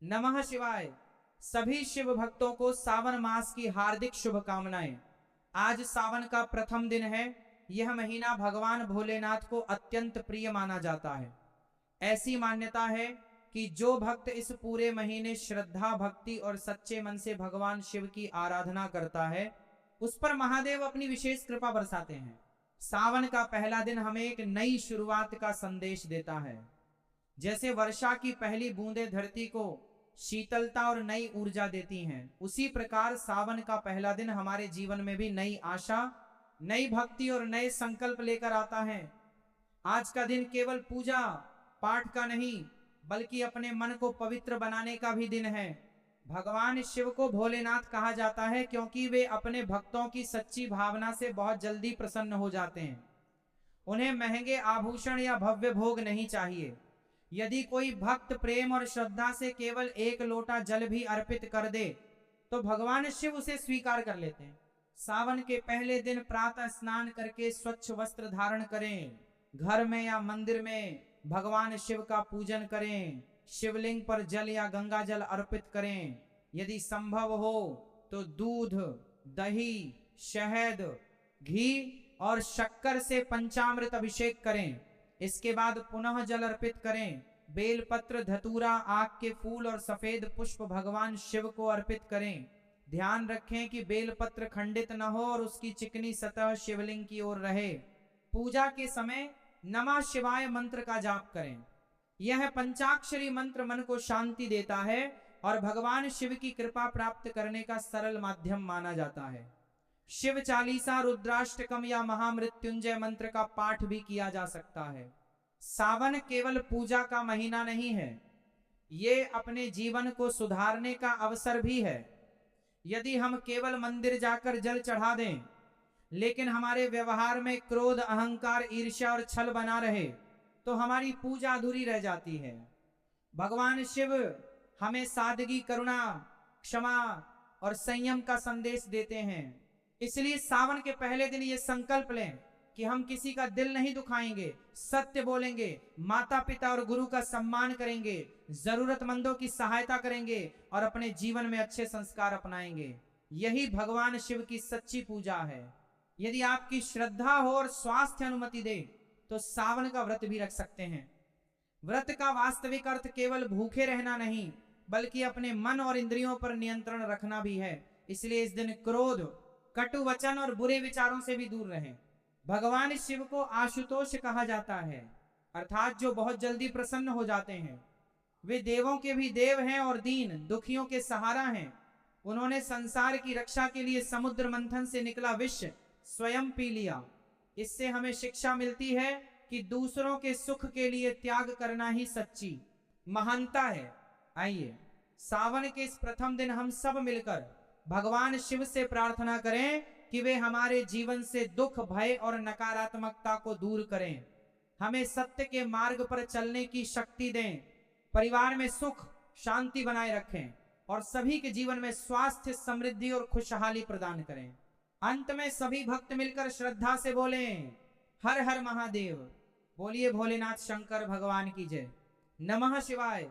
नमः शिवाय। सभी शिव भक्तों को सावन मास की हार्दिक शुभकामनाएं। आज सावन का प्रथम दिन है। यह महीना भगवान भोलेनाथ को अत्यंत प्रिय माना जाता है। ऐसी मान्यता है कि जो भक्त इस पूरे महीने श्रद्धा, भक्ति और सच्चे मन से भगवान शिव की आराधना करता है, उस पर महादेव अपनी विशेष कृपा बरसाते हैं। सावन का पहला दिन हमें एक नई शुरुआत का संदेश देता है। जैसे वर्षा की पहली बूंदें धरती को शीतलता और नई ऊर्जा देती हैं, उसी प्रकार सावन का पहला दिन हमारे जीवन में भी नई आशा, नई भक्ति और नए संकल्प लेकर आता है। आज का दिन केवल पूजा पाठ का नहीं, बल्कि अपने मन को पवित्र बनाने का भी दिन है। भगवान शिव को भोलेनाथ कहा जाता है क्योंकि वे अपने भक्तों की सच्ची भावना से बहुत जल्दी प्रसन्न हो जाते हैं। उन्हें महंगे आभूषण या भव्य भोग नहीं चाहिए। यदि कोई भक्त प्रेम और श्रद्धा से केवल एक लोटा जल भी अर्पित कर दे, तो भगवान शिव उसे स्वीकार कर लेते हैं। सावन के पहले दिन प्रातः स्नान करके स्वच्छ वस्त्र धारण करें। घर में या मंदिर में भगवान शिव का पूजन करें। शिवलिंग पर जल या गंगा जल अर्पित करें। यदि संभव हो तो दूध, दही, शहद, घी और शक्कर से पंचामृत अभिषेक करें। इसके बाद पुनः जल अर्पित करें। बेलपत्र, धतूरा, आक के फूल और सफेद पुष्प भगवान शिव को अर्पित करें। ध्यान रखें कि बेलपत्र खंडित न हो और उसकी चिकनी सतह शिवलिंग की ओर रहे। पूजा के समय नमः शिवाय मंत्र का जाप करें। यह पंचाक्षरी मंत्र मन को शांति देता है और भगवान शिव की कृपा प्राप्त करने का सरल माध्यम माना जाता है। शिव चालीसा, रुद्राष्टकम या महामृत्युंजय मंत्र का पाठ भी किया जा सकता है। सावन केवल पूजा का महीना नहीं है, ये अपने जीवन को सुधारने का अवसर भी है। यदि हम केवल मंदिर जाकर जल चढ़ा दें, लेकिन हमारे व्यवहार में क्रोध, अहंकार, ईर्ष्या और छल बना रहे, तो हमारी पूजा अधूरी रह जाती है। भगवान शिव हमें सादगी, करुणा, क्षमा और संयम का संदेश देते हैं। इसलिए सावन के पहले दिन ये संकल्प लें कि हम किसी का दिल नहीं दुखाएंगे, सत्य बोलेंगे, माता पिता और गुरु का सम्मान करेंगे, जरूरतमंदों की सहायता करेंगे और अपने जीवन में अच्छे संस्कार अपनाएंगे। यही भगवान शिव की सच्ची पूजा है। यदि आपकी श्रद्धा हो और स्वास्थ्य अनुमति दे, तो सावन का व्रत भी रख सकते हैं। व्रत का वास्तविक अर्थ केवल भूखे रहना नहीं, बल्कि अपने मन और इंद्रियों पर नियंत्रण रखना भी है। इसलिए इस दिन क्रोध, कटु वचन और बुरे विचारों से भी दूर रहें। भगवान शिव को आशुतोष कहा जाता है, अर्थात जो बहुत जल्दी प्रसन्न हो जाते हैं। वे देवों के भी देव हैं और दीन दुखियों के सहारा हैं। उन्होंने संसार की रक्षा के लिए समुद्र मंथन से निकला विष स्वयं पी लिया। इससे हमें शिक्षा मिलती है कि दूसरों के सुख के लिए त्याग करना ही सच्ची महानता है। आइए सावन के इस प्रथम दिन हम सब मिलकर भगवान शिव से प्रार्थना करें कि वे हमारे जीवन से दुख, भय और नकारात्मकता को दूर करें, हमें सत्य के मार्ग पर चलने की शक्ति दें, परिवार में सुख शांति बनाए रखें और सभी के जीवन में स्वास्थ्य, समृद्धि और खुशहाली प्रदान करें। अंत में सभी भक्त मिलकर श्रद्धा से बोलें, हर हर महादेव। बोलिए भोलेनाथ शंकर भगवान की जय। नमः शिवाय।